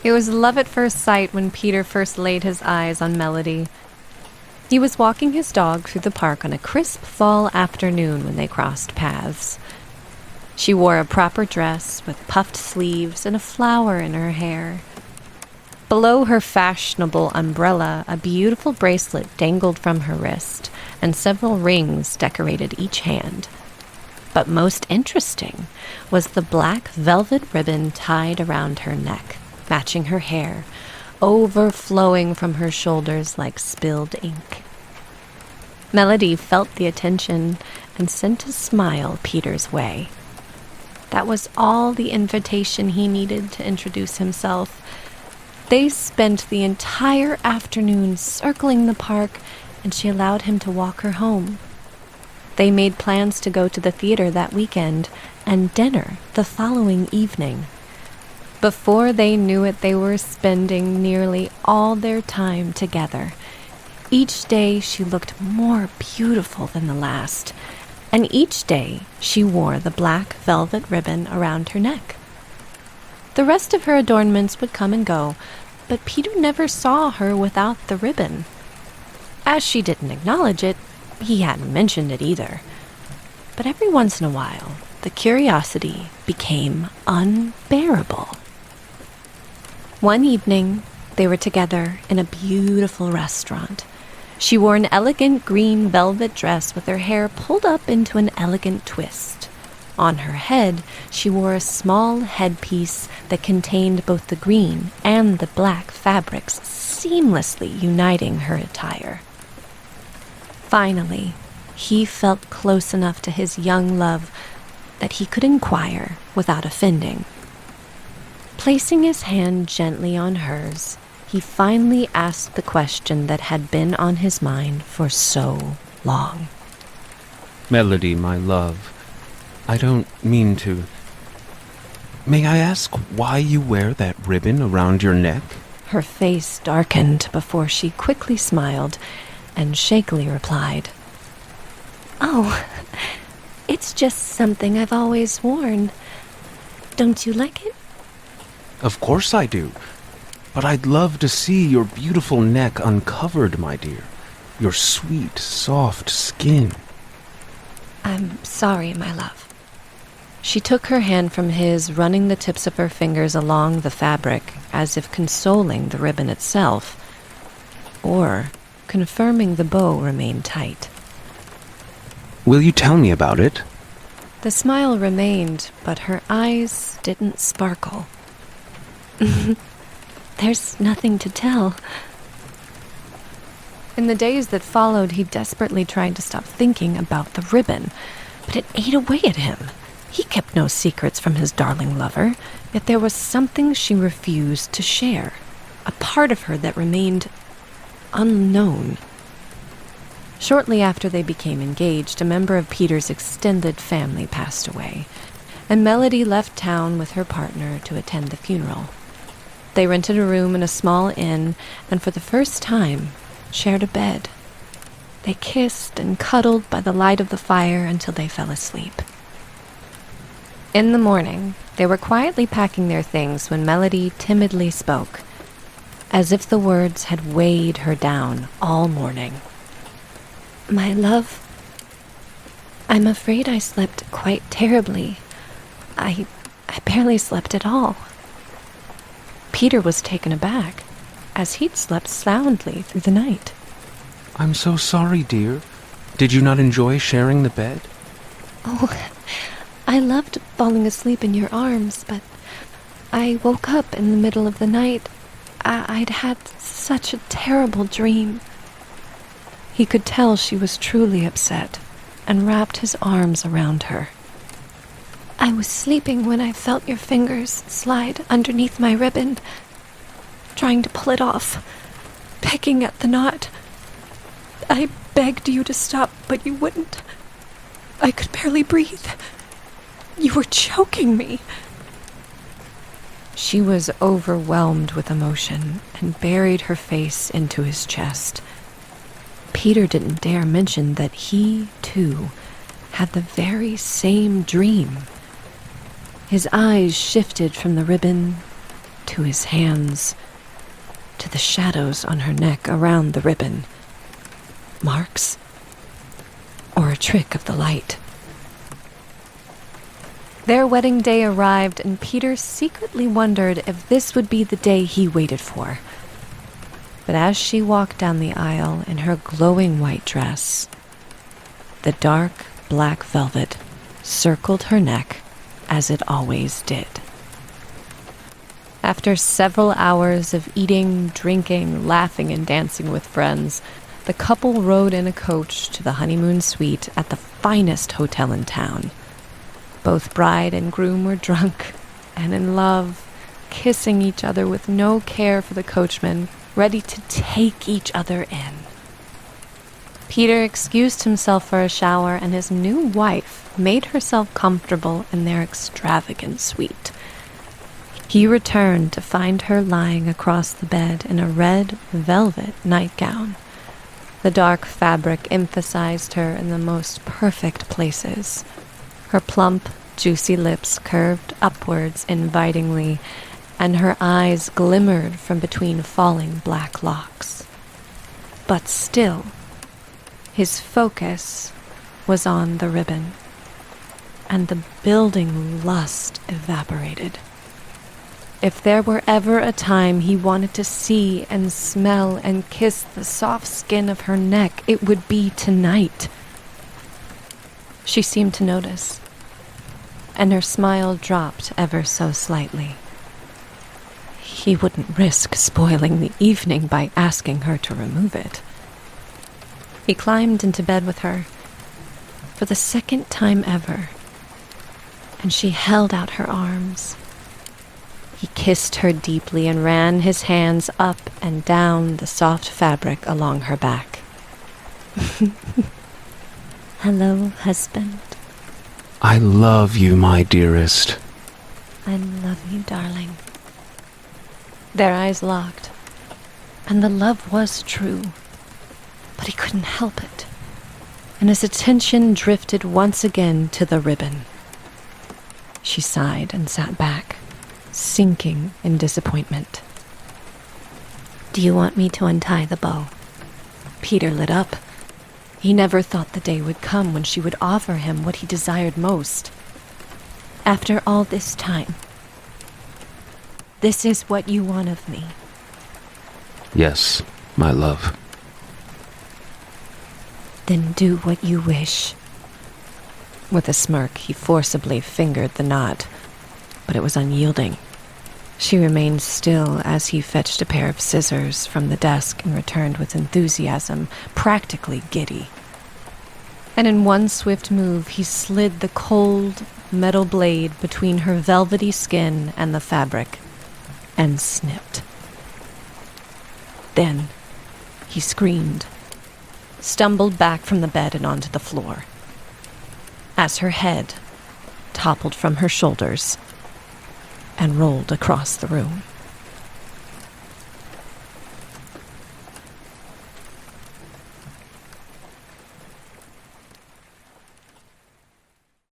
It was love at first sight when Peter first laid his eyes on Melody. He was walking his dog through the park on a crisp fall afternoon when they crossed paths. She wore a proper dress with puffed sleeves and a flower in her hair. Below her fashionable umbrella, a beautiful bracelet dangled from her wrist, and several rings decorated each hand. But most interesting was the black velvet ribbon tied around her neck, matching her hair, overflowing from her shoulders like spilled ink. Melody felt the attention and sent a smile Peter's way. That was all the invitation he needed to introduce himself. They spent the entire afternoon circling the park, and she allowed him to walk her home. They made plans to go to the theater that weekend and dinner the following evening. Before they knew it, they were spending nearly all their time together. Each day she looked more beautiful than the last, and each day she wore the black velvet ribbon around her neck. The rest of her adornments would come and go, but Peter never saw her without the ribbon. As she didn't acknowledge it, he hadn't mentioned it either. But every once in a while, the curiosity became unbearable. One evening, they were together in a beautiful restaurant. She wore an elegant green velvet dress with her hair pulled up into an elegant twist. On her head, she wore a small headpiece that contained both the green and the black fabrics, seamlessly uniting her attire. Finally, he felt close enough to his young love that he could inquire without offending. Placing his hand gently on hers, he finally asked the question that had been on his mind for so long. Melody, my love, I don't mean to... May I ask why you wear that ribbon around your neck? Her face darkened before she quickly smiled and shakily replied, "Oh, it's just something I've always worn. Don't you like it?" Of course I do. But I'd love to see your beautiful neck uncovered, my dear. Your sweet, soft skin. "I'm sorry, my love." She took her hand from his, running the tips of her fingers along the fabric as if consoling the ribbon itself, or confirming the bow remained tight. Will you tell me about it? The smile remained, but her eyes didn't sparkle. "There's nothing to tell." In the days that followed, he desperately tried to stop thinking about the ribbon, but it ate away at him. He kept no secrets from his darling lover, yet there was something she refused to share, a part of her that remained unknown. Shortly after they became engaged, a member of Peter's extended family passed away, and Melody left town with her partner to attend the funeral. They rented a room in a small inn, and for the first time, shared a bed. They kissed and cuddled by the light of the fire until they fell asleep. In the morning, they were quietly packing their things when Melody timidly spoke, as if the words had weighed her down all morning. "My love, I'm afraid I slept quite terribly. I barely slept at all." Peter was taken aback, as he'd slept soundly through the night. I'm so sorry, dear. Did you not enjoy sharing the bed? "Oh, I loved falling asleep in your arms, but I woke up in the middle of the night. I'd had such a terrible dream." He could tell she was truly upset, and wrapped his arms around her. "I was sleeping when I felt your fingers slide underneath my ribbon, trying to pull it off, pecking at the knot. I begged you to stop, but you wouldn't. I could barely breathe. You were choking me." She was overwhelmed with emotion and buried her face into his chest. Peter didn't dare mention that he, too, had the very same dream. His eyes shifted from the ribbon to his hands, to the shadows on her neck around the ribbon. Marks? Or a trick of the light? Their wedding day arrived, and Peter secretly wondered if this would be the day he waited for. But as she walked down the aisle in her glowing white dress, the dark black velvet circled her neck as it always did. After several hours of eating, drinking, laughing, and dancing with friends, the couple rode in a coach to the honeymoon suite at the finest hotel in town. Both bride and groom were drunk and in love, kissing each other with no care for the coachman, ready to take each other in. Peter excused himself for a shower, and his new wife made herself comfortable in their extravagant suite. He returned to find her lying across the bed in a red velvet nightgown. The dark fabric emphasized her in the most perfect places. Her plump, juicy lips curved upwards invitingly, and her eyes glimmered from between falling black locks. But still, his focus was on the ribbon, and the building lust evaporated. If there were ever a time he wanted to see and smell and kiss the soft skin of her neck, it would be tonight. She seemed to notice, and her smile dropped ever so slightly. He wouldn't risk spoiling the evening by asking her to remove it. He climbed into bed with her for the second time ever, and she held out her arms. He kissed her deeply and ran his hands up and down the soft fabric along her back. Hello, husband. I love you, my dearest. I love you, darling. Their eyes locked, and the love was true, but he couldn't help it, and his attention drifted once again to the ribbon. She sighed and sat back, sinking in disappointment. Do you want me to untie the bow? Peter lit up. He never thought the day would come when she would offer him what he desired most. After all this time, this is what you want of me. Yes, my love. Then do what you wish. With a smirk, he forcibly fingered the knot, but it was unyielding. She remained still as he fetched a pair of scissors from the desk and returned with enthusiasm, practically giddy. And in one swift move, he slid the cold metal blade between her velvety skin and the fabric, and snipped. Then he screamed, stumbled back from the bed and onto the floor, as her head toppled from her shoulders and rolled across the room.